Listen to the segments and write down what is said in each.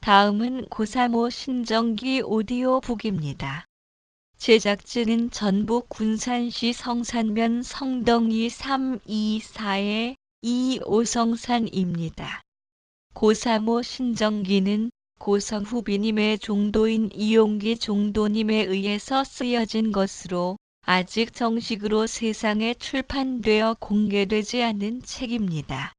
다음은 고사모 신정기 오디오북입니다. 제작진은 전북 군산시 성산면 성덕리 324의 이오성산입니다. 고사모 신정기는 고성후비님의 종도인 이용기 종도님에 의해서 쓰여진 것으로 아직 정식으로 세상에 출판되어 공개되지 않은 책입니다.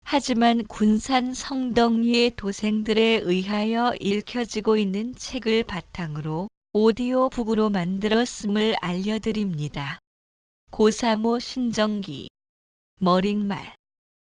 하지만 군산 성덕리의 도생들에 의하여 읽혀지고 있는 책을 바탕으로 오디오북으로 만들었음을 알려드립니다. 고사모 신정기. 머릿말.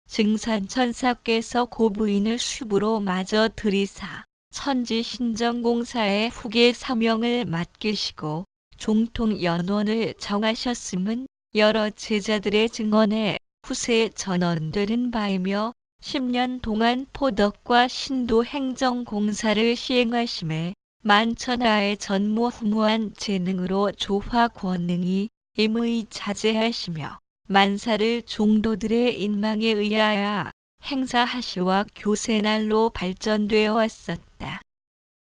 증산천사께서 고부인을 슈부로 마저 들이사 천지신정공사의 후계 사명을 맡기시고 종통연원을 정하셨음은 여러 제자들의 증언에 후세 전언되는 바이며 10년 동안 포덕과 신도 행정공사를 시행하심에 만천하의 전무후무한 재능으로 조화 권능이 임의 자제하시며 만사를 종도들의 인망에 의하여 행사하시와 교세날로 발전되어 왔었다.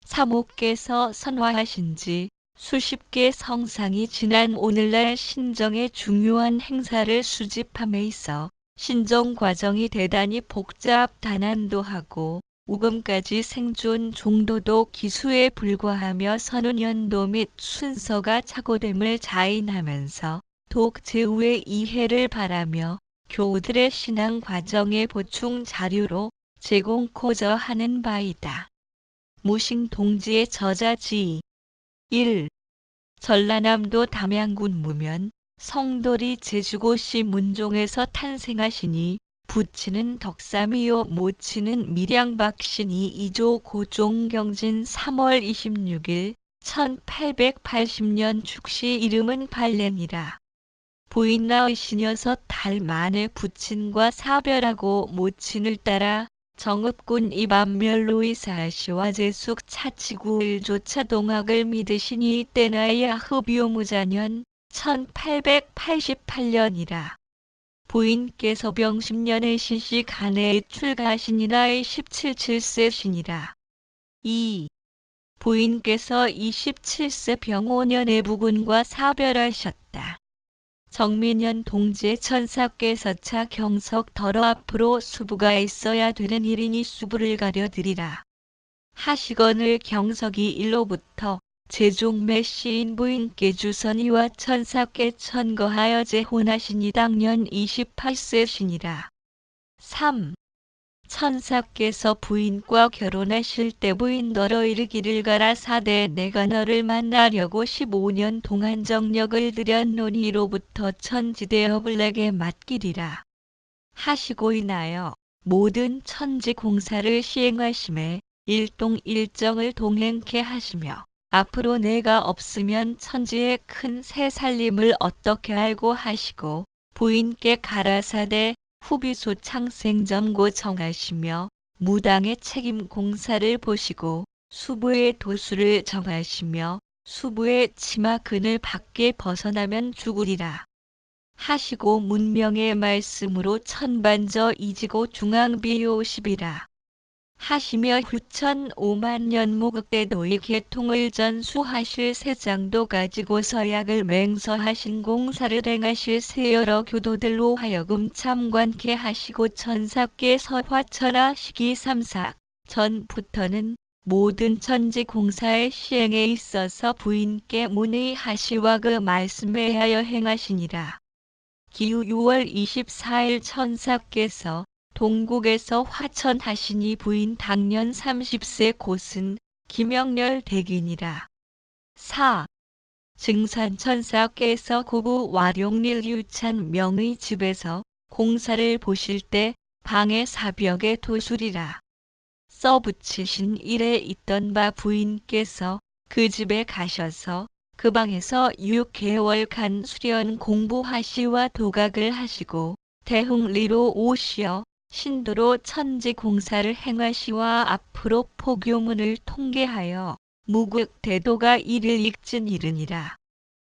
사모께서 선화하신 지 수십 개 성상이 지난 오늘날 신정의 중요한 행사를 수집함에 있어 신정 과정이 대단히 복잡 단안도하고 우금까지 생존 종도도 기수에 불과하며 선운연도 및 순서가 착오됨을 자인하면서 독 제후의 이해를 바라며 교우들의 신앙 과정의 보충 자료로 제공코저 하는 바이다. 무싱동지의 저자지 1. 전라남도 담양군 무면 성돌이 제주고시 문종에서 탄생하시니 부치는 덕삼이요 모치는 밀양박신이 2조 고종경진 3월 26일 1880년 축시 이름은 발렌이라. 부인나의시녀서 달 만에 부친과 사별하고 모친을 따라 정읍군 이반멸로의 사시와 제숙 차치구일조차 동학을 믿으시니 때나야 흡요무자년 1888년이라. 부인께서 병10년의 신시 간해에 출가하시니 나이 17세시니라. 2. 부인께서 27세 병 5년에 부군과 사별하셨다. 정민년 동지의 천사께서 차 경석 덜어 앞으로 수부가 있어야 되는 일이니 수부를 가려드리라. 하시건을 경석이 일로부터 제종매 시인 부인께 주선이와 천사께 천거하여 재혼하시니 당년 28세시니라. 3. 천사께서 부인과 결혼하실 때 부인더러 이르기를 가라 사대 내가 너를 만나려고 15년 동안 정력을 들였노니 이로부터 천지대업을 내게 맡기리라. 하시고 인하여 모든 천지 공사를 시행하심에 일동일정을 동행케 하시며 앞으로 내가 없으면 천지의 큰 새살림을 어떻게 알고 하시고 부인께 가라사대 후비소 창생점고 정하시며 무당의 책임 공사를 보시고 수부의 도수를 정하시며 수부의 치마 그늘 밖에 벗어나면 죽으리라. 하시고 문명의 말씀으로 천반저 이지고 중앙비요 10이라. 하시며 후천 5만 목흑대도의 개통을 전수하실 세장도 가지고 서약을 맹서하신 공사를 행하실 세 여러 교도들로 하여금 참관케 하시고 천사께 서화천하 시기삼삭 전부터는 모든 천지 공사의 시행에 있어서 부인께 문의하시와 그 말씀에 하여 행하시니라. 기후 6월 24일 천사께서 동국에서 화천하시니 부인 당년 30세 곧은 김영렬 대긴이라. 4. 증산천사께서 고부 와룡릴 유찬 명의 집에서 공사를 보실 때 방의 사벽에 도술이라. 써붙이신 일에 있던 바 부인께서 그 집에 가셔서 그 방에서 6개월간 수련 공부하시와 도각을 하시고 대흥리로 오시어 신도로 천지 공사를 행하시와 앞으로 포교문을 통계하여 무극대도가 이를 익진 이르니라.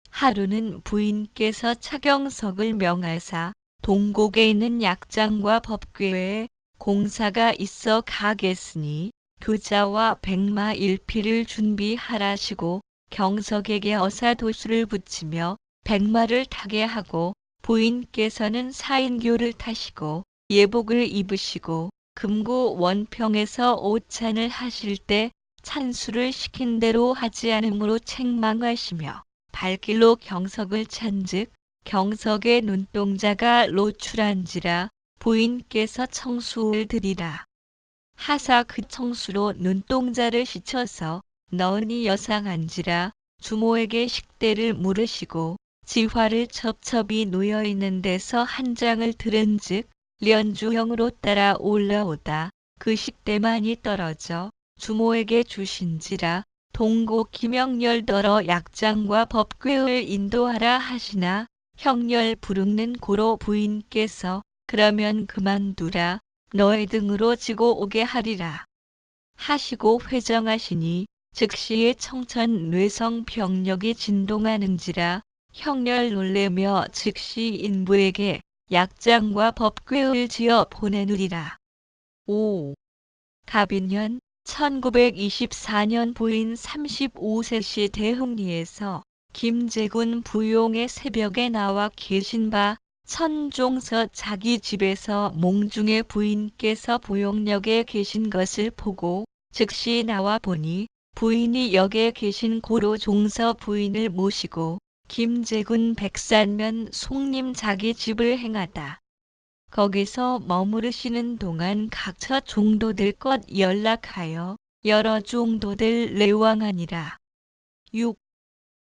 하루는 부인께서 차경석을 명하사 동곡에 있는 약장과 법궤에 공사가 있어 가겠으니 교자와 백마 일피를 준비하라시고 경석에게 어사도수를 붙이며 백마를 타게 하고 부인께서는 사인교를 타시고 예복을 입으시고 금구 원평에서 오찬을 하실 때 찬수를 시킨 대로 하지 않으므로 책망하시며 발길로 경석을 찬즉 경석의 눈동자가 노출한지라 부인께서 청수를 드리라. 하사 그 청수로 눈동자를 씻어서 너은이 여상한지라 주모에게 식대를 물으시고 지화를 첩첩이 놓여있는 데서 한 장을 들은즉 련주형으로 따라 올라오다 그 식대만이 떨어져 주모에게 주신지라 동고 기명열더러 약장과 법궤를 인도하라 하시나 형렬 부르는 고로 부인께서 그러면 그만두라 너의 등으로 지고 오게 하리라 하시고 회정하시니 즉시의 청천 뇌성 병력이 진동하는지라 형렬 놀래며 즉시 인부에게 약장과 법궤를 지어 보내누리라. 5. 갑인년 1924년 부인 35세시 대흥리에서 김제군 부용의 새벽에 나와 계신 바 천종서 자기 집에서 몽중의 부인께서 부용역에 계신 것을 보고 즉시 나와 보니 부인이 역에 계신 고로 종서 부인을 모시고 김제군 백산면 송림 자기 집을 행하다. 거기서 머무르시는 동안 각처 종도들껏 연락하여 여러 종도들 내왕하니라. 6.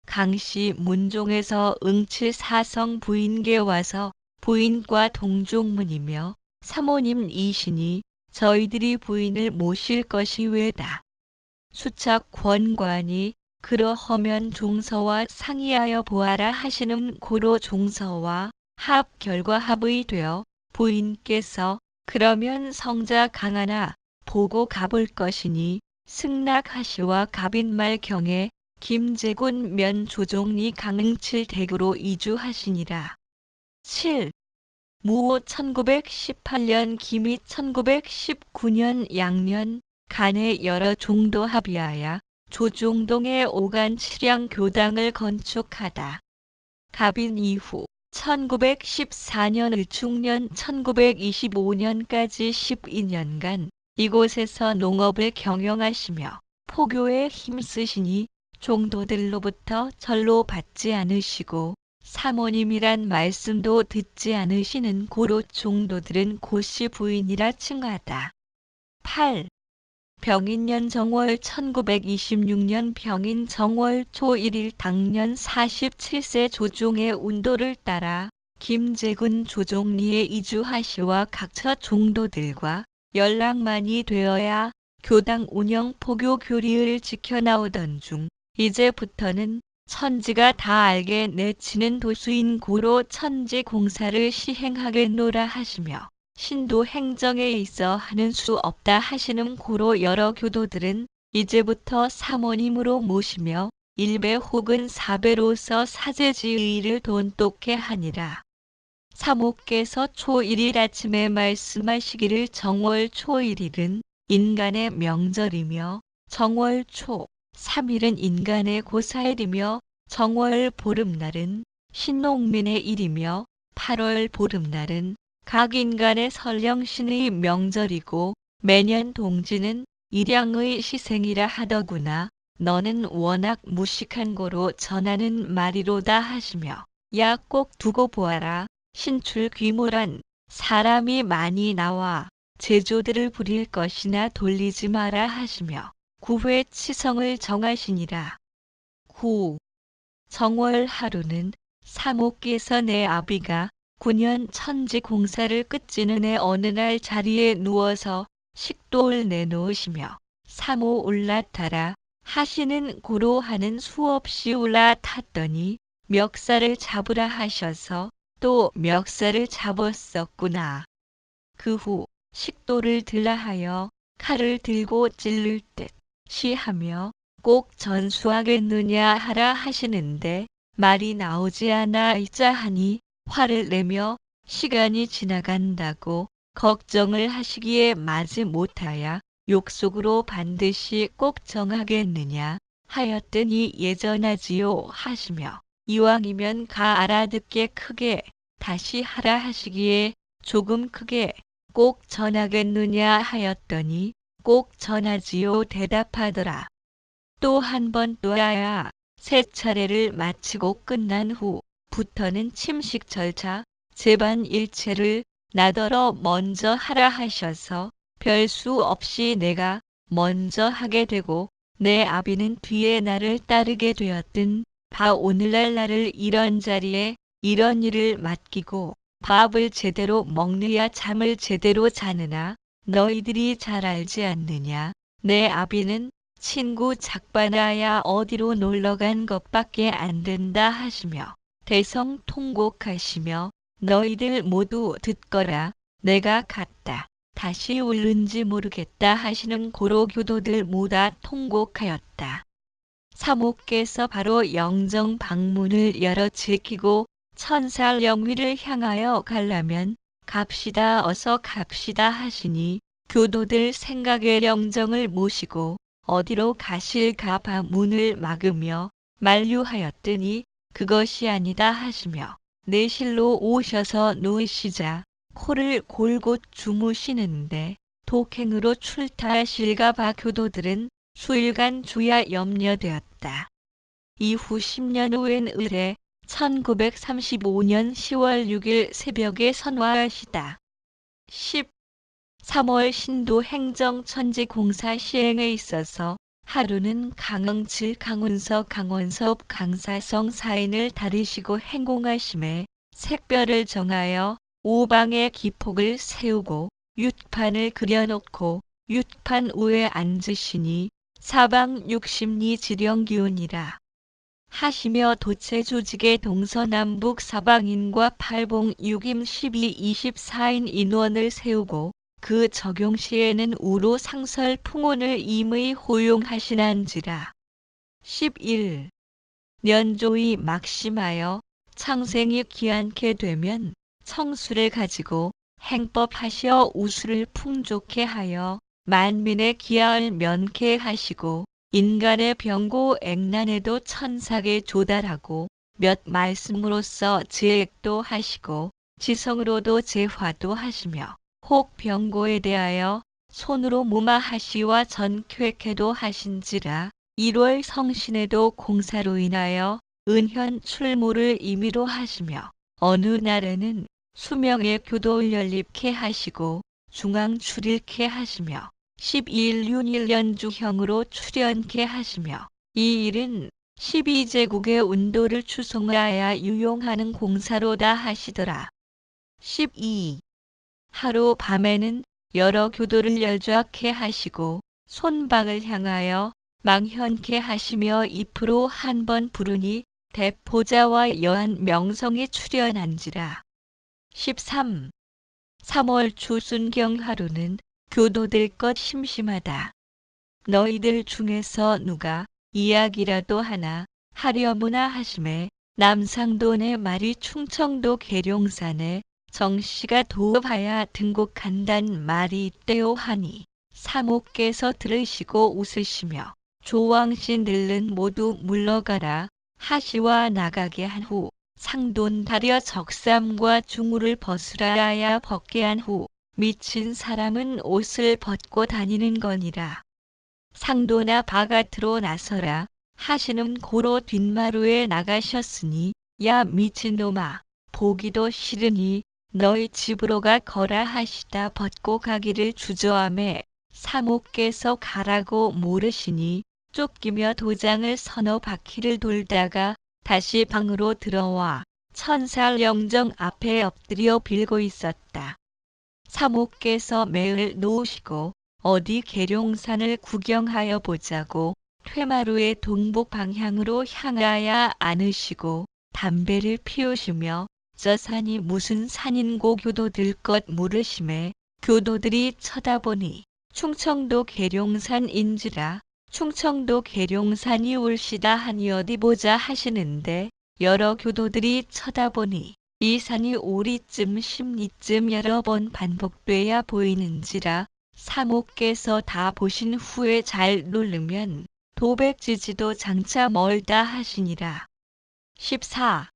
강씨 문종에서 응칠 사성 부인께 와서 부인과 동종문이며 사모님 이시니 저희들이 부인을 모실 것이 왜다. 수착 권관이 그러하면 종서와 상의하여 보아라 하시는 고로 종서와 합 결과 합의 되어 부인께서 그러면 성자 강하나 보고 가볼 것이니 승낙하시와 갑인말 경에 김제군 면 조종리 강응칠 대구로 이주하시니라. 7. 무호 1918년 기미 1919년 양년 간에 여러 종도 합의하여 조종동에 오간 칠양 교당을 건축하다. 갑인 이후 1914년 을충년 1925년까지 12년간 이곳에서 농업을 경영하시며 포교에 힘쓰시니 종도들로부터 전로 받지 않으시고 사모님이란 말씀도 듣지 않으시는 고로 종도들은 고씨 부인이라 칭하다. 8. 병인년 정월 1926년 병인 정월 초 1일 당년 47세 조종의 운도를 따라 김제군 조종리에 이주하시와 각처 종도들과 연락만이 되어야 교당 운영 포교 교리를 지켜나오던 중 이제부터는 천지가 다 알게 내치는 도수인 고로 천지 공사를 시행하겠노라 하시며 신도 행정에 있어 하는 수 없다 하시는 고로 여러 교도들은 이제부터 사모님으로 모시며 1배 혹은 4배로서 사제지의를 돈독해 하니라. 사모께서 초1일 아침에 말씀하시기를 정월 초1일은 인간의 명절이며 정월 초 3일은 인간의 고사일이며 정월 보름날은 신농민의 일이며 8월 보름날은 각 인간의 설령신의 명절이고 매년 동지는 일양의 시생이라 하더구나. 너는 워낙 무식한 고로 전하는 말이로다 하시며 야 꼭 두고 보아라. 신출 귀몰한 사람이 많이 나와 제조들을 부릴 것이나 돌리지 마라 하시며 9회 치성을 정하시니라. 9. 정월 하루는 사모께서 내 아비가 9년 천지 공사를 끝지는 해 어느 날 자리에 누워서 식도를 내놓으시며 사모 올라타라 하시는 고로 하는 수없이 올라탔더니 멱살을 잡으라 하셔서 또 멱살을 잡았었구나. 그 후 식도를 들라 하여 칼을 들고 찔를 듯 시하며 꼭 전수하겠느냐 하라 하시는데 말이 나오지 않아 있자하니 화를 내며 시간이 지나간다고 걱정을 하시기에 마지 못하여 욕속으로 반드시 꼭 정하겠느냐 하였더니 예전하지요 하시며 이왕이면 가 알아듣게 크게 다시 하라 하시기에 조금 크게 꼭 전하겠느냐 하였더니 꼭 전하지요 대답하더라. 또 한 번 또하야 세 차례를 마치고 끝난 후부터는 침식 절차 제반 일체를 나더러 먼저 하라 하셔서 별 수 없이 내가 먼저 하게 되고 내 아비는 뒤에 나를 따르게 되었든 바 오늘날 나를 이런 자리에 이런 일을 맡기고 밥을 제대로 먹느냐 잠을 제대로 자느냐 너희들이 잘 알지 않느냐. 내 아비는 친구 작반하야 어디로 놀러간 것밖에 안 된다 하시며 대성통곡하시며 너희들 모두 듣거라. 내가 갔다 다시 올는지 모르겠다 하시는 고로 교도들 모다 통곡하였다. 사모께서 바로 영정 방문을 열어 지키고 천사 영위를 향하여 가려면 갑시다 어서 갑시다 하시니 교도들 생각의 영정을 모시고 어디로 가실까 봐 문을 막으며 만류하였더니 그것이 아니다 하시며 내실로 오셔서 누이시자 코를 골고 주무시는데 독행으로 출타하실까 봐 교도들은 수일간 주야 염려되었다. 이후 10년 후엔 을해 1935년 10월 6일 새벽에 선화하시다. 13월 신도 행정천지 공사 시행에 있어서 하루는 강흥칠 강운석 강원섭 강사성 사인을 다리시고 행공하심에 색별을 정하여 오방에 기폭을 세우고 윳판을 그려놓고 윳판 위에 앉으시니 사방 60리 지령기운이라 하시며 도체 조직의 동서남북 사방인과 팔봉 6임 12, 24인 인원을 세우고 그 적용시에는 우로 상설 풍운을 임의 호용하시난지라. 11. 년조이 막심하여 창생이 귀한케 되면 청수를 가지고 행법하시어 우수를 풍족케 하여 만민의 기하을 면케 하시고 인간의 병고 액난에도 천사게 조달하고 몇 말씀으로써 제액도 하시고 지성으로도 제화도 하시며 혹 병고에 대하여 손으로 무마하시와 전쾌케도 하신지라 1월 성신에도 공사로 인하여 은현 출모를 임의로 하시며 어느 날에는 수명의 교도를 연립케 하시고 중앙 출일케 하시며 12일 윤일연주형으로 출연케 하시며 이 일은 12제국의 운도를 추송하여 유용하는 공사로다 하시더라. 12. 하루 밤에는 여러 교도를 열좌케 하시고 손방을 향하여 망현케 하시며 입으로 한 번 부르니 대포자와 여한 명성이 출연한지라. 13. 3월 초순경 하루는 교도들 것 심심하다. 너희들 중에서 누가 이야기라도 하나 하려무나 하심에 남상돈의 말이 충청도 계룡산에 정씨가 도읍하야 등곡한단 말이 있대요 하니 사모께서 들으시고 웃으시며 조왕씨 늘른 모두 물러가라 하시와 나가게 한 후 상돈 다려 적삼과 중우를 벗으라야 벗게 한 후 미친 사람은 옷을 벗고 다니는 거니라. 상도나 바깥으로 나서라 하시는 고로 뒷마루에 나가셨으니 야 미친놈아 보기도 싫으니 너희 집으로 가 거라 하시다 벗고 가기를 주저하매 사모께서 가라고 모르시니 쫓기며 도장을 서너 바퀴를 돌다가 다시 방으로 들어와 천사 영정 앞에 엎드려 빌고 있었다. 사모께서 매을 놓으시고 어디 계룡산을 구경하여 보자고 퇴마루의 동북 방향으로 향하여 안으시고 담배를 피우시며 저 산이 무슨 산인고 교도들 것 물으심에 교도들이 쳐다보니 충청도 계룡산인지라. 충청도 계룡산이 올시다 하니 어디 보자 하시는데 여러 교도들이 쳐다보니 이 산이 오리쯤 십리쯤 여러 번 반복돼야 보이는지라 사모께서 다 보신 후에 잘 누르면 도백지지도 장차 멀다 하시니라. 14.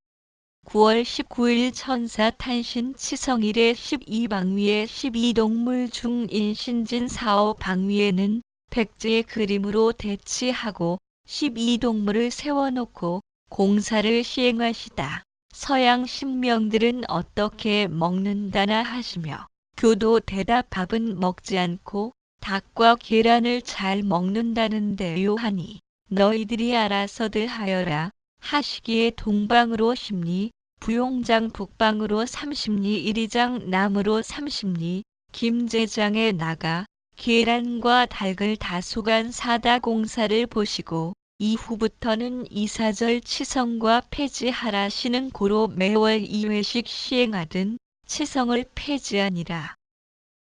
9월 19일 천사 탄신 치성일에 12방위의 12동물 중 인신진 4호방위에는 백제의 그림으로 대치하고 12동물을 세워놓고 공사를 시행하시다. 서양 신명들은 어떻게 먹는다나 하시며 교도 대답 밥은 먹지 않고 닭과 계란을 잘 먹는다는데요 하니 너희들이 알아서들 하여라 하시기에 동방으로 10리 부용장 북방으로 30리 이리장 남으로 30리 김제장에 나가 계란과 닭을 다소간 사다 공사를 보시고 이후부터는 이사절 치성과 폐지하라시는 고로 매월 2회씩 시행하든 치성을 폐지하니라.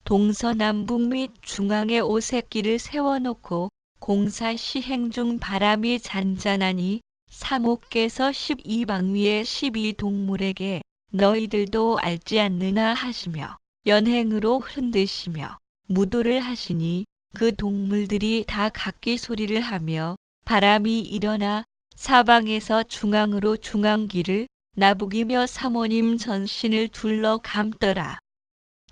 동서남북 및 중앙에 오색길을 세워놓고 공사 시행 중 바람이 잔잔하니 사모께서 12방위의 12동물에게 너희들도 알지 않느나 하시며 연행으로 흔드시며 무도를 하시니 그 동물들이 다 각기 소리를 하며 바람이 일어나 사방에서 중앙으로 중앙길을 나부기며 사모님 전신을 둘러 감더라.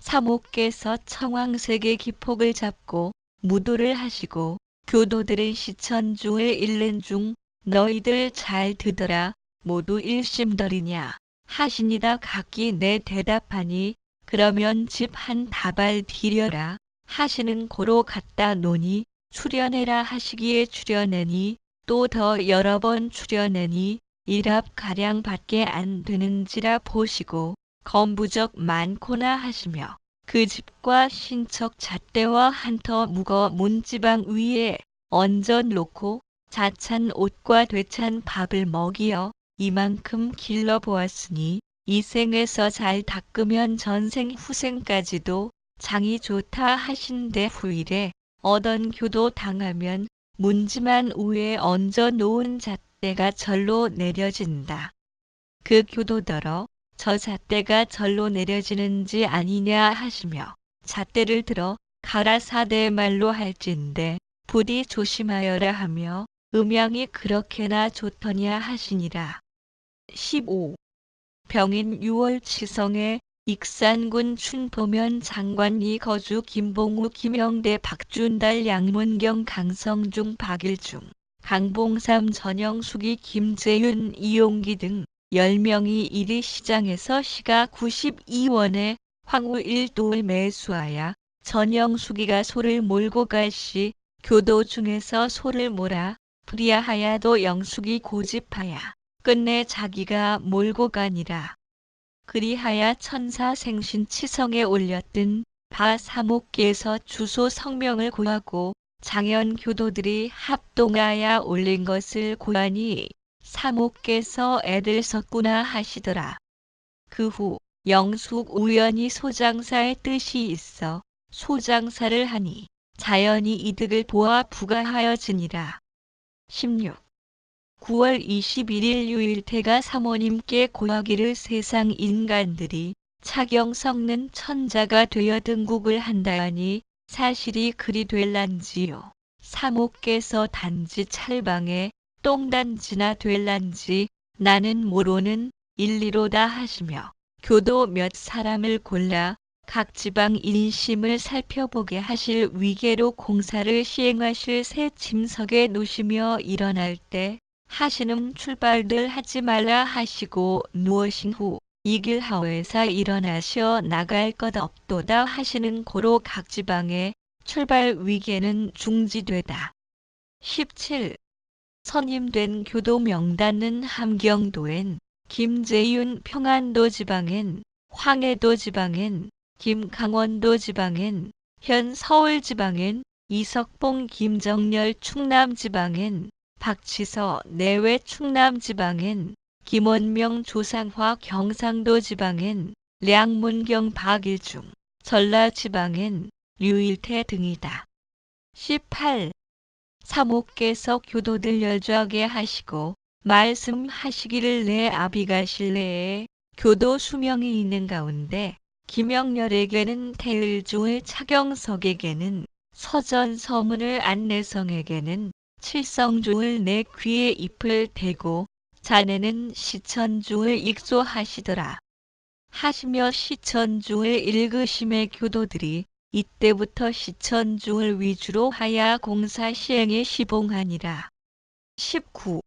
사모께서 청황색의 기폭을 잡고 무도를 하시고 교도들은 시천중을 읽는 중 너희들 잘 듣더라 모두 일심더리냐 하시니라. 각기 내 대답하니 그러면 집 한 다발 디려라 하시는 고로 갖다 노니 출연해라 하시기에 출연하니 또 더 여러 번 출연하니 일합가량 밖에 안 되는지라 보시고 건부적 많고나 하시며 그 집과 신척 잣대와 한터 묵어 문지방 위에 얹어 놓고 자찬 옷과 되찬 밥을 먹이어 이만큼 길러 보았으니 이 생에서 잘 닦으면 전생 후생까지도 장이 좋다 하신데 후일에 어떤 교도 당하면 문지만 위에 얹어 놓은 잣대가 절로 내려진다. 그 교도더러 저 잣대가 절로 내려지는지 아니냐 하시며 잣대를 들어 가라사대 말로 할진대 부디 조심하여라 하며 음양이 그렇게나 좋더냐 하시니라. 15. 병인 6월 치성에 익산군 춘포면 장관리 거주 김봉우 김영대 박준달 양문경 강성중 박일중 강봉삼 전영숙이 김재윤 이용기 등 10명이 이리 시장에서 시가 92원에 황후 1도를 매수하여 전영숙이가 소를 몰고 갈 시 교도 중에서 소를 몰아 불이하야도 영숙이 고집하여 끝내 자기가 몰고 가니라. 그리하여 천사 생신 치성에 올렸던 바 사목께서 주소 성명을 구하고 장현 교도들이 합동하여 올린 것을 고하니 사목께서 애들 섰구나 하시더라. 그 후 영숙 우연히 소장사의 뜻이 있어 소장사를 하니 자연히 이득을 보아 부가하여지니라. 16. 9월 21일 유일태가 사모님께 고하기를 세상 인간들이 차경 섞는 천자가 되어 등국을 한다하니 사실이 그리 될란지요. 사모께서 단지 찰방에 똥단지나 될란지 나는 모로는 일리로다 하시며 교도 몇 사람을 골라 각 지방 인심을 살펴보게 하실 위계로 공사를 시행하실 새 짐석에 놓으시며 일어날 때 하시는 출발들 하지 말라 하시고 누우신 후 이 길 하에서 일어나셔 나갈 것 없도다 하시는 고로 각 지방의 출발 위계는 중지되다. 17. 선임된 교도 명단은 함경도엔 김재윤 평안도 지방엔 황해도 지방엔 김강원도 지방엔 현 서울 지방엔 이석봉 김정렬 충남 지방엔 박치서 내외 충남 지방엔 김원명 조상화 경상도 지방엔 량문경 박일중 전라 지방엔 류일태 등이다. 18. 사모께서 교도들 열조하게 하시고 말씀하시기를 내 아비가 실내에 교도 수명이 있는 가운데 김영렬에게는 태을중을 차경석에게는 서전서문을 안내성에게는 칠성중을 내 귀에 잎을 대고 자네는 시천중을 익소하시더라. 하시며 시천중을 읽으심에 교도들이 이때부터 시천중을 위주로 하여 공사 시행에 시봉하니라. 19.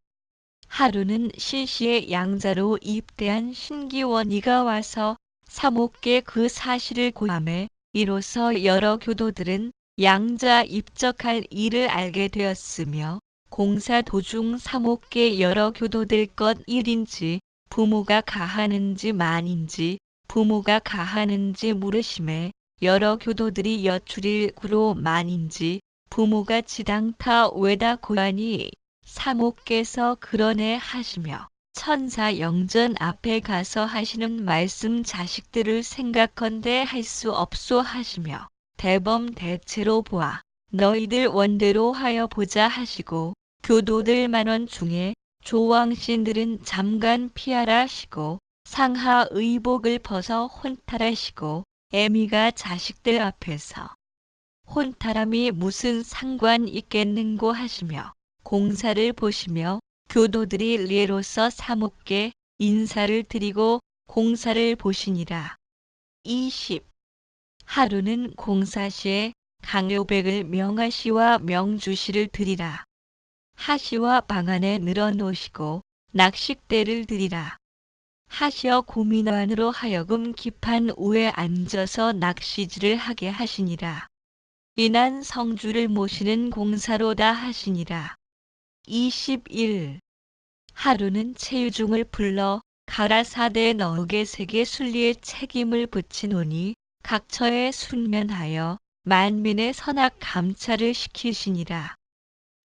하루는 신시의 양자로 입대한 신기원이가 와서 사목계 그 사실을 고함해 이로써 여러 교도들은 양자 입적할 일을 알게 되었으며 공사 도중 사목계 여러 교도들 것 일인지 부모가 가하는지 만인지 부모가 가하는지 물으심에 여러 교도들이 여출일 구로 만인지 부모가 지당타 외다 고하니 사목께서 그러네 하시며 천사 영전 앞에 가서 하시는 말씀 자식들을 생각건대 할 수 없소 하시며 대범 대체로 보아 너희들 원대로 하여 보자 하시고 교도들 만원 중에 조왕신들은 잠깐 피하라 하시고 상하 의복을 벗어 혼탈하시고 애미가 자식들 앞에서 혼탈함이 무슨 상관 있겠는고 하시며 공사를 보시며 교도들이 리에로서 사목계 인사를 드리고 공사를 보시니라. 20. 하루는 공사시에 강요백을 명하시와 명주시를 드리라. 하시와 방 안에 늘어놓으시고 낚싯대를 드리라. 하시어 고민환으로 하여금 기판 우에 앉아서 낚시질을 하게 하시니라. 이난 성주를 모시는 공사로다 하시니라. 21. 하루는 최유중을 불러 가라사대 너흑의 세계 순리의 책임을 붙이노니 각처에 순면하여 만민의 선악 감찰을 시키시니라.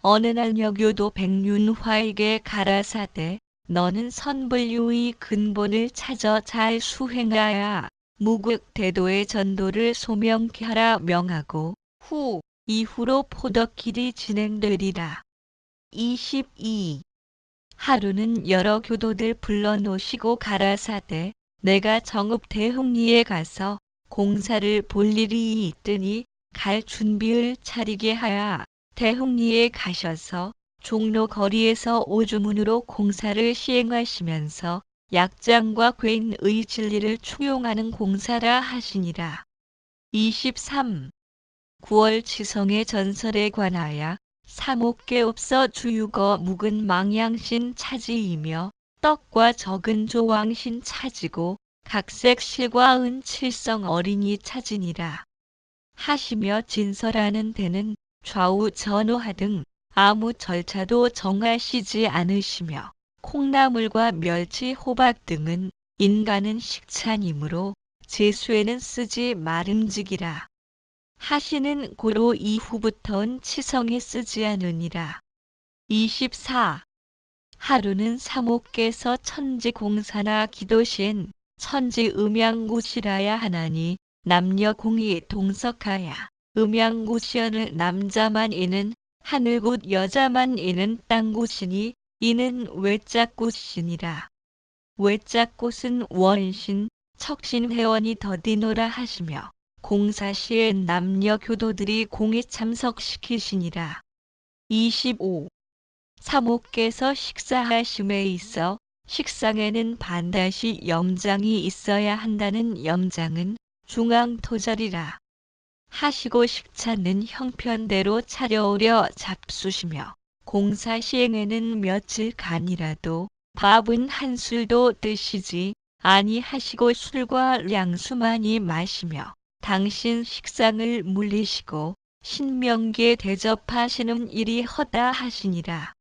어느 날 여교도 백륜화에게 가라사대 너는 선불유의 근본을 찾아 잘 수행하여 무극대도의 전도를 소명케 하라 명하고 이후로 포덕길이 진행되리라. 22. 하루는 여러 교도들 불러놓으시고 가라사대 내가 정읍 대흥리에 가서 공사를 볼 일이 있더니 갈 준비를 차리게 하여 대흥리에 가셔서 종로 거리에서 오주문으로 공사를 시행하시면서 약장과 괴인의 진리를 충용하는 공사라 하시니라. 23. 9월 치성의 전설에 관하여 사목계 없어 주유거 묵은 망양신 차지이며 떡과 적은 조왕신 차지고 각색 실과 은 칠성 어린이 차지니라. 하시며 진설하는 데는 좌우 전후하 등 아무 절차도 정하시지 않으시며 콩나물과 멸치 호박 등은 인간은 식찬이므로 제수에는 쓰지 말음직이라. 하시는 고로 이후부터는 치성에 쓰지 않으니라. 24. 하루는 사목께서 천지공사나 기도시엔 천지음양구시라야 하나니 남녀공이 동석하여 음양구시연을 남자만 이는 하늘굿 여자만 이는 땅굿이니 이는 외짝굿이니라. 외짝굿은 원신, 척신회원이 더디노라 하시며 공사시에 남녀 교도들이 공에 참석시키시니라. 25. 사목께서 식사하심에 있어 식상에는 반드시 염장이 있어야 한다는 염장은 중앙토절이라. 하시고 식차는 형편대로 차려오려 잡수시며 공사 시행에는 며칠간이라도 밥은 한 술도 드시지 아니하시고 술과 양수 많이 마시며 당신 식상을 물리시고 신명기에 대접하시는 일이 허다 하시니라.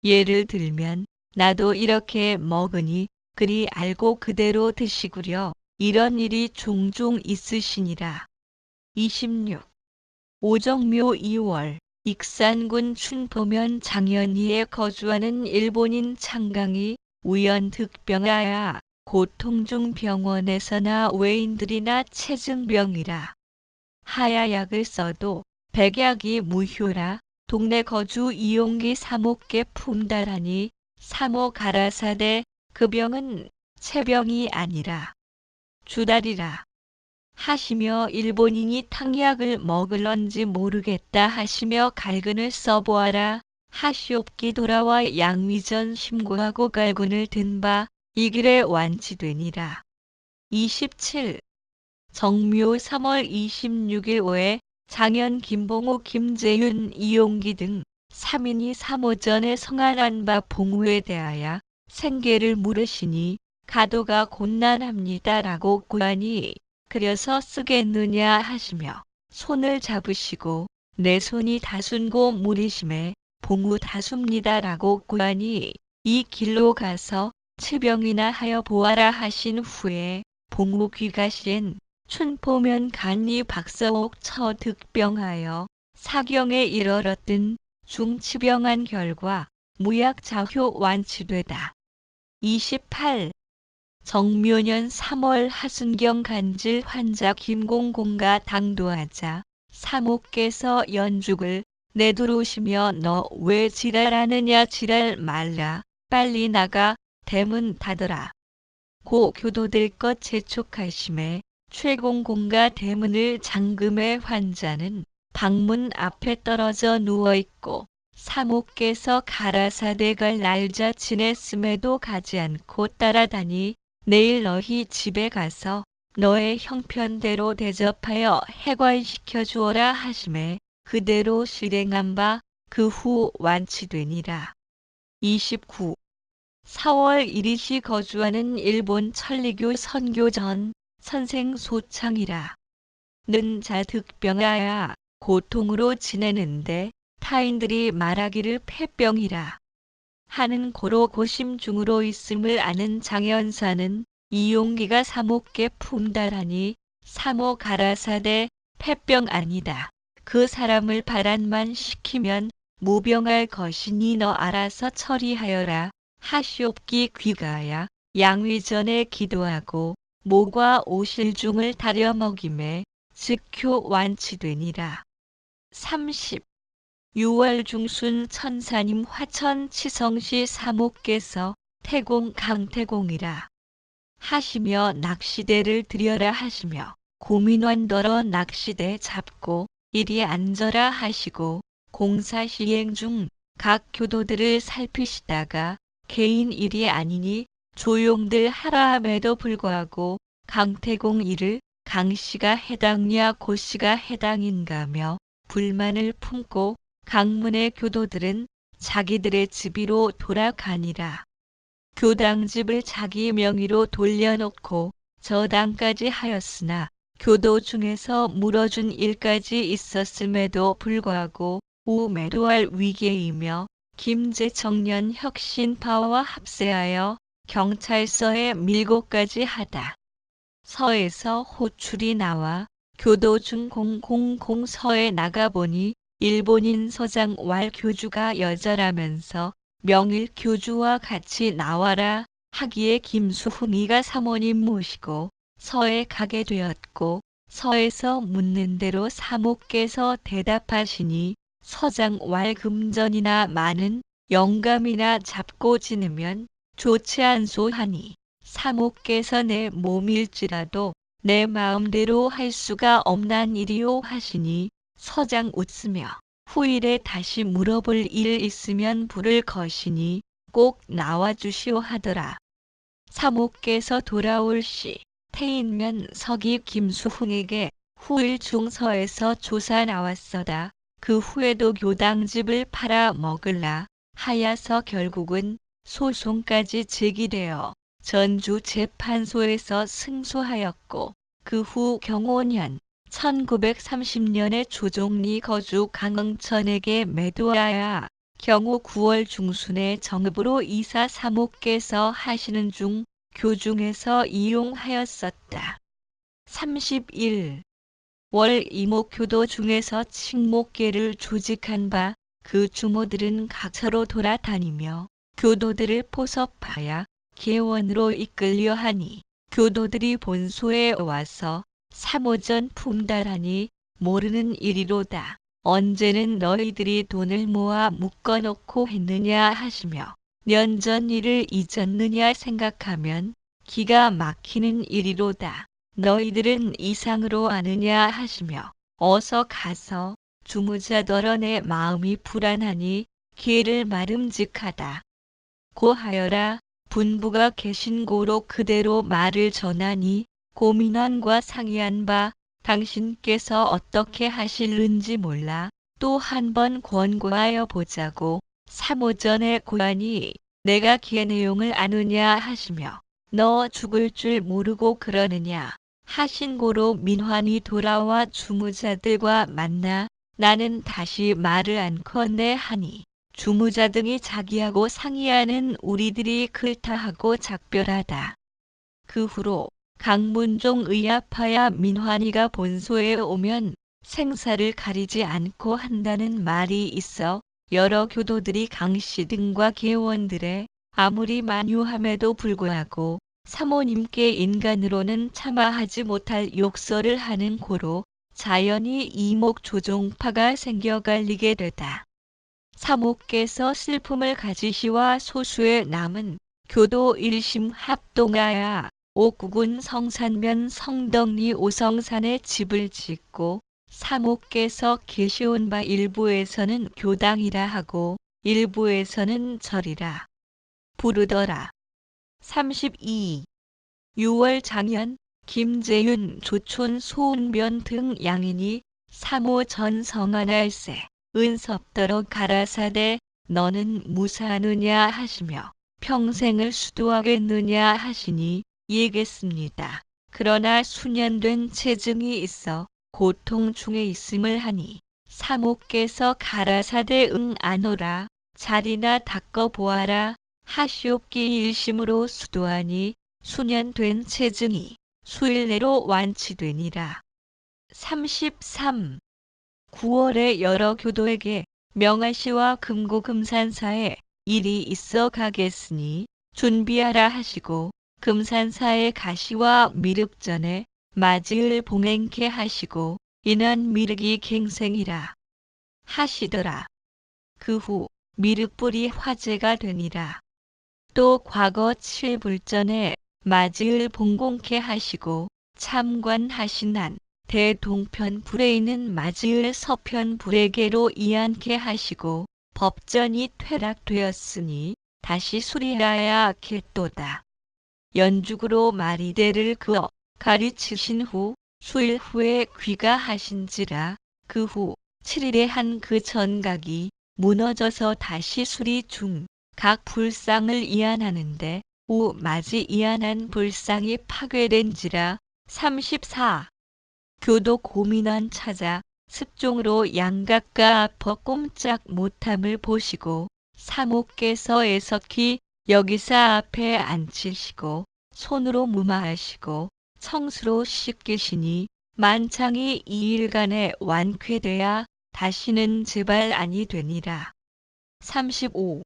예를 들면 나도 이렇게 먹으니 그리 알고 그대로 드시구려 이런 일이 종종 있으시니라. 26. 오정묘 2월 익산군 춘포면 장현리에 거주하는 일본인 창강이 우연득병하여 고통중 병원에서나 외인들이나 체증병이라 하야 약을 써도 백약이 무효라 동네 거주 이용기 사목께 품달하니 사모 가라사대 그 병은 체병이 아니라 주달이라. 하시며 일본인이 탕약을 먹을런지 모르겠다 하시며 갈근을 써보아라 하시옵기 돌아와 양위전 심고하고 갈군을 든 바 이 길에 완치되니라. 27. 정묘 3월 26일 오에 장현 김봉호 김재윤 이용기 등 3인이 3오전에 성안한 바 봉우에 대하여 생계를 물으시니 가도가 곤란합니다라고 고하니 그려서 쓰겠느냐 하시며 손을 잡으시고 내 손이 다순고 물으심에 봉우 다숩니다라고 고하니 이 길로 가서 치병이나 하여 보아라 하신 후에 봉우 귀가시엔 춘포면 간리 박서옥 처득병하여 사경에 이르렀던 중치병한 결과 무약자효 완치되다. 28. 정묘년 3월 하순경 간질 환자 김공공과 당도하자 사모께서 연죽을 내두르시며 너 왜 지랄하느냐 지랄 말라 빨리 나가 대문 닫으라. 고 교도들 것 재촉하심에 최공공과 대문을 잠금해 환자는 방문 앞에 떨어져 누워있고 사모께서 가라사대갈 날짜 지냈음에도 가지 않고 따라다니 내일 너희 집에 가서 너의 형편대로 대접하여 해관시켜 주어라 하심에 그대로 실행한 바 그 후 완치되니라. 29. 4월 1일시 거주하는 일본 천리교 선교전 선생 소창이라. 는 자 득병하야 고통으로 지내는데 타인들이 말하기를 폐병이라 하는 고로 고심 중으로 있음을 아는 장현사는 이용기가 사모께 품달하니 사모 가라사대 폐병 아니다. 그 사람을 바란만 시키면 무병할 것이니 너 알아서 처리하여라 하시옵기 귀가야 양위전에 기도하고 모과 오실중을 다려 먹임에 즉효 완치되니라. 30. 6월 중순 천사님 화천 치성시 사모께서 태공 강태공이라 하시며 낚시대를 들여라 하시며 고민원더러 낚시대 잡고 이리 앉아라 하시고 공사 시행 중 각 교도들을 살피시다가 개인 일이 아니니 조용들 하라 함에도 불구하고 강태공 일을 강씨가 해당냐 고씨가 해당인가며 불만을 품고 강문의 교도들은 자기들의 집이로 돌아가니라. 교당집을 자기 명의로 돌려놓고 저당까지 하였으나 교도 중에서 물어준 일까지 있었음에도 불구하고 우매도할 위계이며 김제청년 혁신파와 합세하여 경찰서에 밀고까지 하다. 서에서 호출이 나와 교도 중 000서에 나가보니 일본인 서장 왈 교주가 여절하면서 명일 교주와 같이 나와라 하기에 김수흥이가 사모님 모시고 서에 가게 되었고 서에서 묻는 대로 사모께서 대답하시니 서장 왈 금전이나 많은 영감이나 잡고 지내면 좋지 않소하니 사모께서 내 몸일지라도 내 마음대로 할 수가 없난 일이오 하시니 서장 웃으며 후일에 다시 물어볼 일 있으면 부를 것이니 꼭 나와주시오 하더라. 사모께서 돌아올 시 태인면 서기 김수흥에게 후일 중서에서 조사 나왔어다. 그 후에도 교당집을 팔아 먹을라 하여서 결국은 소송까지 제기되어 전주 재판소에서 승소하였고 그 후 경호년 1930년에 조종리 거주 강흥천에게 매도하여 경호 9월 중순에 정읍으로 이사 사모께서 하시는 중 교중에서 이용하였었다. 31. 월 이목교도 중에서 칙목계를 조직한 바 그 주모들은 각처로 돌아다니며 교도들을 포섭하여 계원으로 이끌려 하니 교도들이 본소에 와서 사모전 품달하니 모르는 일이로다. 언제는 너희들이 돈을 모아 묶어놓고 했느냐 하시며 년전 일을 잊었느냐 생각하면 기가 막히는 일이로다. 너희들은 이상으로 아느냐 하시며 어서 가서 주무자더러 내 마음이 불안하니 귀를 마름직하다. 고하여라. 분부가 계신 고로 그대로 말을 전하니 고민원과 상의한 바 당신께서 어떻게 하실는지 몰라 또 한 번 권고하여 보자고. 3호전에 고하니 내가 기의 내용을 아느냐 하시며 너 죽을 줄 모르고 그러느냐 하신 고로 민환이 돌아와 주무자들과 만나 나는 다시 말을 않거네 하니 주무자 등이 자기하고 상의하는 우리들이 글타하고 작별하다. 그 후로 강문종 의합하야 민환이가 본소에 오면 생사를 가리지 않고 한다는 말이 있어 여러 교도들이 강씨 등과 계원들의 아무리 만유함에도 불구하고 사모님께 인간으로는 참아하지 못할 욕설을 하는 고로 자연히 이목조종파가 생겨 갈리게 되다. 사모께서 슬픔을 가지시와 소수의 남은 교도 일심 합동하여 옥국은 성산면 성덕리 오성산에 집을 짓고 사모께서 계시온 바 일부에서는 교당이라 하고 일부에서는 절이라 부르더라. 32. 6월 장현 김재윤 조촌 소은변 등 양인이 사모 전 성안할세 은섭더러 가라사대 너는 무사하느냐 하시며 평생을 수도하겠느냐 하시니 예겠습니다. 그러나 수년된 체증이 있어 고통 중에 있음을 하니 사모께서 가라사대 응 안오라 자리나 닦아 보아라 하시옵기 일심으로 수도하니 수년된 체증이 수일 내로 완치되니라. 33. 9월에 여러 교도에게 명하시와 금고금산사에 일이 있어 가겠으니 준비하라 하시고 금산사에 가시와 미륵전에 맞이을 봉행케 하시고 이는 미륵이 갱생이라 하시더라. 그 후 미륵불이 화제가 되니라. 또 과거 7불전에 맞이을 봉공케 하시고 참관하신 한 대동편 불에 있는 맞이을 서편 불에게로 이안케 하시고 법전이 퇴락되었으니 다시 수리하야 겠도다. 연죽으로 마리대를 그어 가르치신 후 수일 후에 귀가하신지라. 그 후 7일에 한 그 전각이 무너져서 다시 수리 중 각 불상을 이안하는데 우 맞이 이안한 불상이 파괴된지라. 34. 교도 고민원 찾아 습종으로 양각과 아퍼 꼼짝 못함을 보시고 사모께서 애석히 여기사 앞에 앉히시고 손으로 무마하시고 청수로 씻기시니 만창이 2일간에 완쾌되야 다시는 제발 아니 되니라. 35.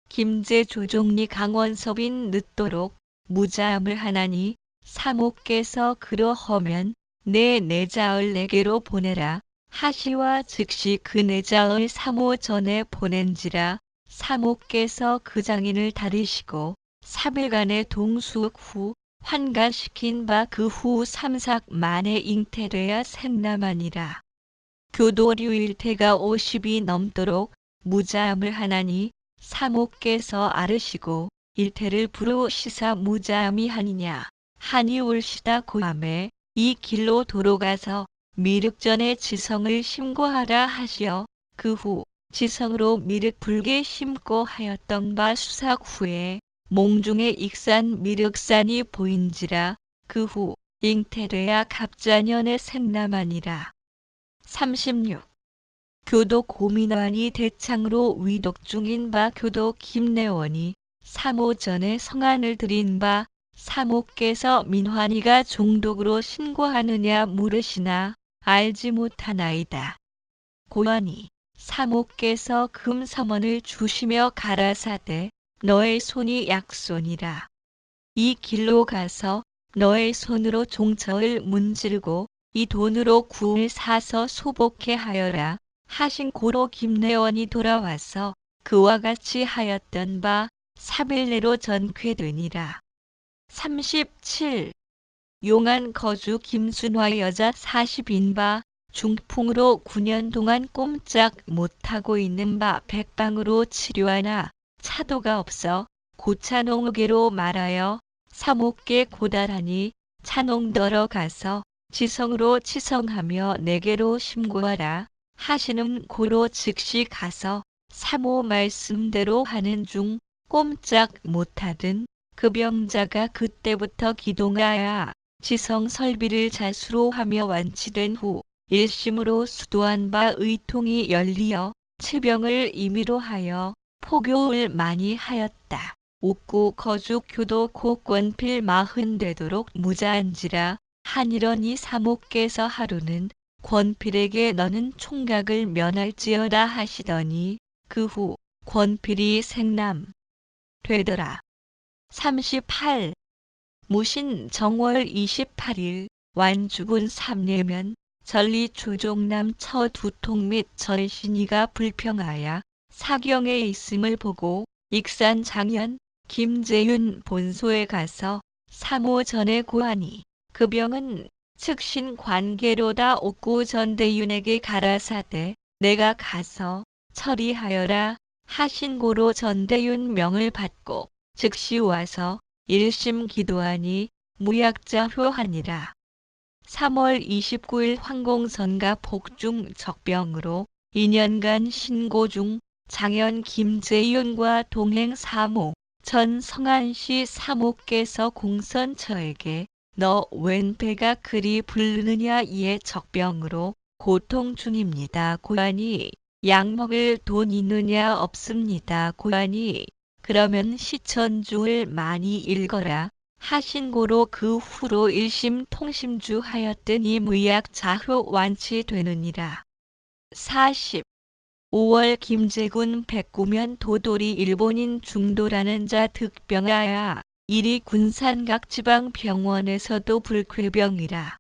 김제 조종리 강원섭인 늦도록 무자함을 하나니 사모께서 그러하면 내 내자을 내게로 보내라 하시와 즉시 그 내자을 사모 전에 보낸지라. 사모께서 그 장인을 다리시고 3일간의 동수흑 후 환가시킨 바 그 후 3삭 만에 잉태되어 생남하니라. 교도류일태가 50이 넘도록 무자함을 하나니 사모께서 아르시고 일태를 부르시사 무자함이 하니냐 하니 올시다 고함에 이 길로 도로가서 미륵전에 지성을 심고하라 하시어 그 후 지성으로 미륵 불게 심고 하였던 바 수삭 후에 몽중에 익산 미륵산이 보인지라. 그 후 잉태되야 갑자년에 생남하니라. 36. 교도 고민환이 대창으로 위독 중인 바 교도 김내원이 사모 전에 성안을 드린 바 사모께서 민환이가 종독으로 신고하느냐 물으시나 알지 못하나이다. 고하니 사모께서 금서원을 주시며 가라사대 너의 손이 약손이라. 이 길로 가서 너의 손으로 종처를 문지르고 이 돈으로 구을 사서 소복해 하여라 하신 고로 김내원이 돌아와서 그와 같이 하였던 바 3일 내로 전쾌되니라. 37. 용안 거주 김순화 여자 40인바 중풍으로 9년 동안 꼼짝 못하고 있는 바 백방으로 치료하나 차도가 없어 고차농으게로 말하여 사목계 고달하니 차농더러 가서 지성으로 치성하며 내게로 심고하라 하시는 고로 즉시 가서 사모 말씀대로 하는 중 꼼짝 못하던 그 병자가 그때부터 기동하여 지성 설비를 자수로 하며 완치된 후 일심으로 수도한 바 의통이 열리어 치병을 임의로 하여 포교를 많이 하였다. 옥구 거주 교도 고권필 40 되도록 무자한지라 한이러니 사목께서 하루는 권필에게 너는 총각을 면할지어다 하시더니 그 후 권필이 생남 되더라. 38. 무신 정월 28일 완주군 삼례면 전리 조종남 처두통 및 절신이가 불평하여 사경에 있음을 보고 익산 장현 김재윤 본소에 가서 사모 전에 고하니 그 병은 측신 관계로다 옥구 전대윤에게 가라사대 내가 가서 처리하여라 하신 고로 전대윤 명을 받고 즉시 와서 일심 기도하니 무약자효하니라. 3월 29일 황공선가 복중 적병으로 2년간 신고 중 장현 김재윤과 동행 사모 전 성안시 사모께서 공선처에게 너 웬 배가 그리 부르느냐 이에 적병으로 고통 중입니다. 고하니 약 먹을 돈 있느냐 없습니다. 고하니 그러면 시천주를 많이 읽어라 하신 고로 그 후로 일심 통심주 하였더니 무약자효 완치되느니라. 40. 5월 김제군 백구면 도돌이 일본인 중도라는 자 득병하여 이리 군산 각 지방병원에서도 불쾌병이라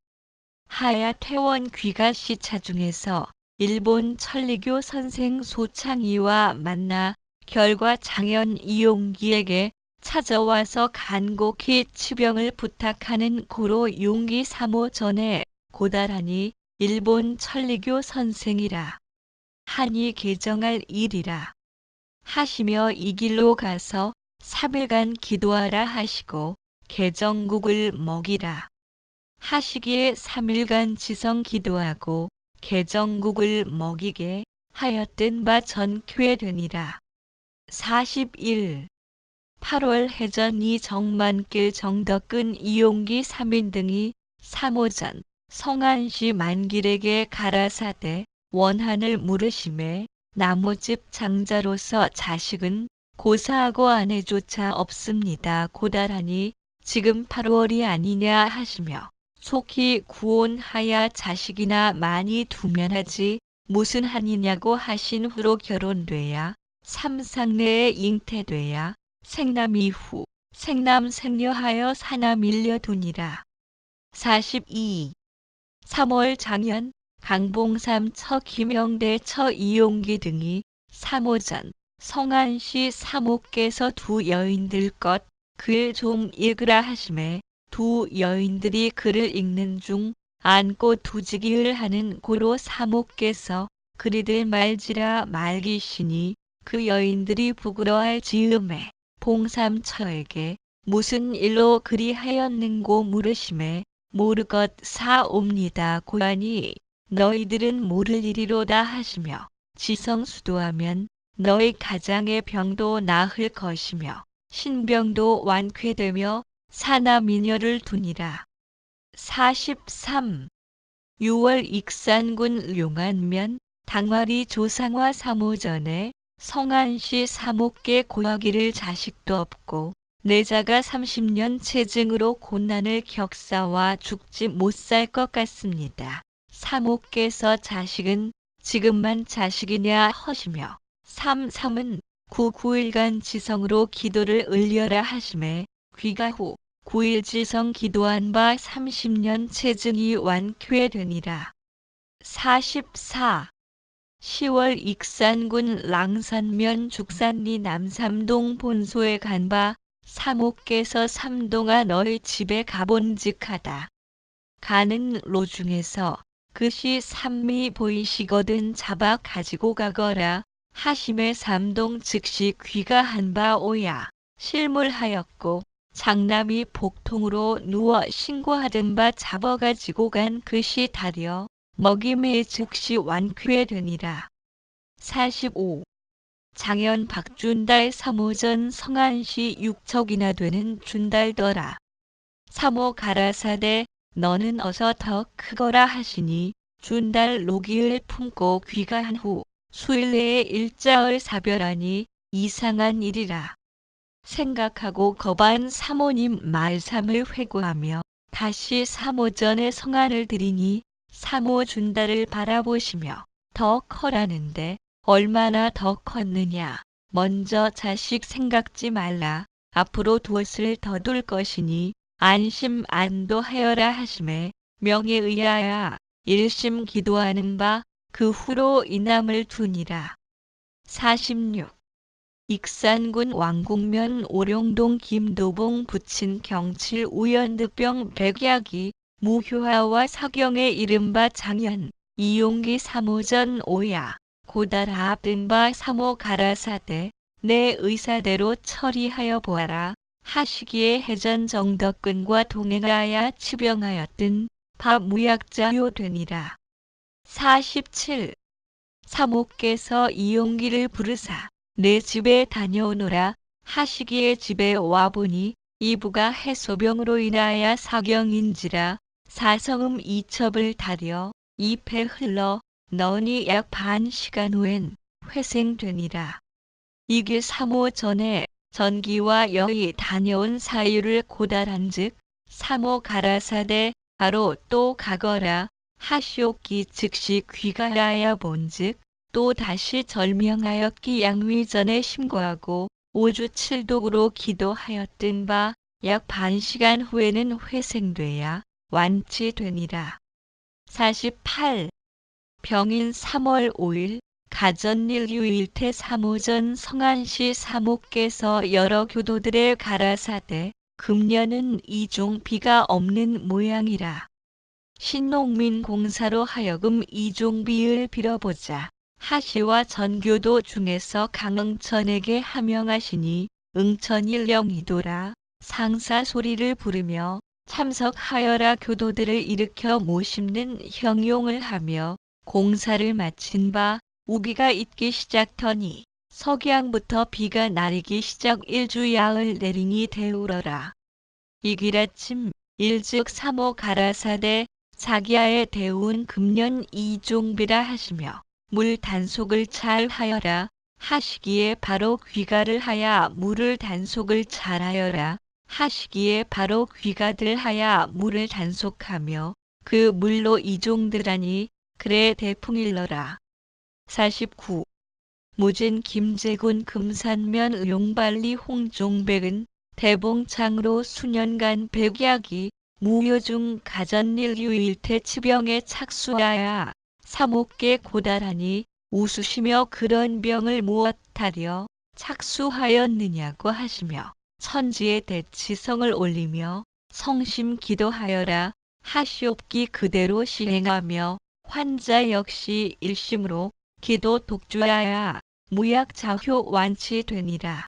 하야 퇴원 귀가 시차 중에서 일본 천리교 선생 소창이와 만나 결과 장현 이용기에게 찾아와서 간곡히 치병을 부탁하는 고로 용기 사모 전에 고달하니 일본 천리교 선생이라 하니 개정할 일이라 하시며 이 길로 가서 3일간 기도하라 하시고 개정국을 먹이라 하시기에 3일간 지성 기도하고 개정국을 먹이게 하였던 바 전쾌되니라. 41. 8월 해전 이정만길 정덕근 이용기 3인 등이 사모전 성안시 만길에게 가라사대 원한을 물으심에 나무집 장자로서 자식은 고사하고 아내조차 없습니다. 고달하니 지금 8월이 아니냐 하시며 속히 구혼하야 자식이나 많이 두면 하지 무슨 한이냐고 하신 후로 결혼돼야 삼상 내에 잉태돼야 생남 이후 생남 생녀하여 사남 일려두니라. 42. 3월 장현 강봉삼 처 김영대 처 이용기 등이 사모전 성안시 사모께서 두 여인들 것 글 좀 읽으라 하심에 두 여인들이 글을 읽는 중 안고 두지기를 하는 고로 사모께서 그리들 말지라 말기시니 그 여인들이 부끄러워할 즈음에 봉삼처에게 무슨 일로 그리하였는고 물으심에 모르것 사옵니다. 고하니 너희들은 모를 일이로다 하시며 지성수도하면 너희 가장의 병도 나을 것이며 신병도 완쾌되며 사나미녀를 두니라. 43. 6월 익산군 용안면 당화리 조상화 사모전에 성안시 사목계 고하기를 자식도 없고 내자가 30년 체증으로 곤난을 겪사와 죽지 못 살 것 같습니다. 사목께서 자식은 지금만 자식이냐 허시며 33은 9일간 지성으로 기도를 을려라 하심에 귀가 후 9일 지성 기도한 바 30년 체증이 완쾌되니라. 44. 10월 익산군 랑산면 죽산리 남삼동 본소에 간 바 사모께서 삼동아 너희 집에 가본직하다 가는 로 중에서 그시 삼미 보이시거든 잡아 가지고 가거라 하심에 삼동 즉시 귀가한 바 오야 실물하였고 장남이 복통으로 누워 신고하던 바 잡아가지고 간 그시 다려 먹임에 즉시 완쾌 되니라. 45. 장현 박준달 3호전 성안시 6척이나 되는 준달더라. 3호 가라사대 너는 어서 더 크거라 하시니 준달 로기를 품고 귀가한 후 수일 내에 일자을 사별하니 이상한 일이라. 생각하고 거반 사모님 말삼을 회고하며 다시 사모전에 성안을 드리니 사모 준달을 바라보시며 더 커라는데 얼마나 더 컸느냐. 먼저 자식 생각지 말라. 앞으로 두엇을 더 둘 것이니 안심 안도하여라 하심에 명에 의하여 일심 기도하는 바 그 후로 이남을 두니라. 46. 익산군 왕곡면 오룡동 김도봉 부친 경칠 우연득병 백약이 무효화와 사경의 이른바 장현 이용기 3호전 오야 고달하 앞든 바 3호 가라사대 내 의사대로 처리하여 보아라 하시기에 해전 정덕근과 동행하여 치병하였던 바 무약자요 되니라. 47. 사모께서 이용기를 부르사 내 집에 다녀오너라 하시기에 집에 와보니 이부가 해소병으로 인하여 사경인지라 사성음 이첩을 다려 잎에 흘러 넣으니 약 반 시간 후엔 회생되니라. 이게 3호 전에 전기와 여의 다녀온 사유를 고달한즉 3호 가라사대 바로 또 가거라 하시옵기 즉시 귀가하여 본즉 또 다시 절명하였기 양위전에 심고하고 5주 7독으로 기도하였던 바 약 반시간 후에는 회생돼야 완치되니라. 48. 병인 3월 5일 가전일 유일태 3호전 성안시 사모께서 여러 교도들의 가라사대 금년은 이종 비가 없는 모양이라. 신농민 공사로 하여금 이종비을 빌어보자 하시와 전교도 중에서 강응천에게 하명하시니 응천일령이도라 상사 소리를 부르며 참석하여라 교도들을 일으켜 모심는 형용을 하며 공사를 마친 바 우기가 있기 시작터니 석양부터 비가 내리기 시작 일주야을 내리니 대우러라. 이길 아침 일즉 3호 가라사대 자기야의 대운 금년 이종비라 하시며 물 단속을 잘 하여라 하시기에 바로 귀가를 하여 물을 단속을 잘 하여라 하시기에 바로 귀가들 하여 물을 단속하며 그 물로 이종들하니 그래 대풍일러라. 49. 무진 김제군 금산면 용발리 홍종백은 대봉창으로 수년간 백약이 무효중 가전일 유일태 치병에 착수하여 사목계 고달하니 웃으시며 그런 병을 무엇하려 착수하였느냐고 하시며 천지의 대치성을 올리며 성심 기도하여라 하시옵기 그대로 시행하며 환자 역시 일심으로 기도 독주하여 무약자효 완치되니라.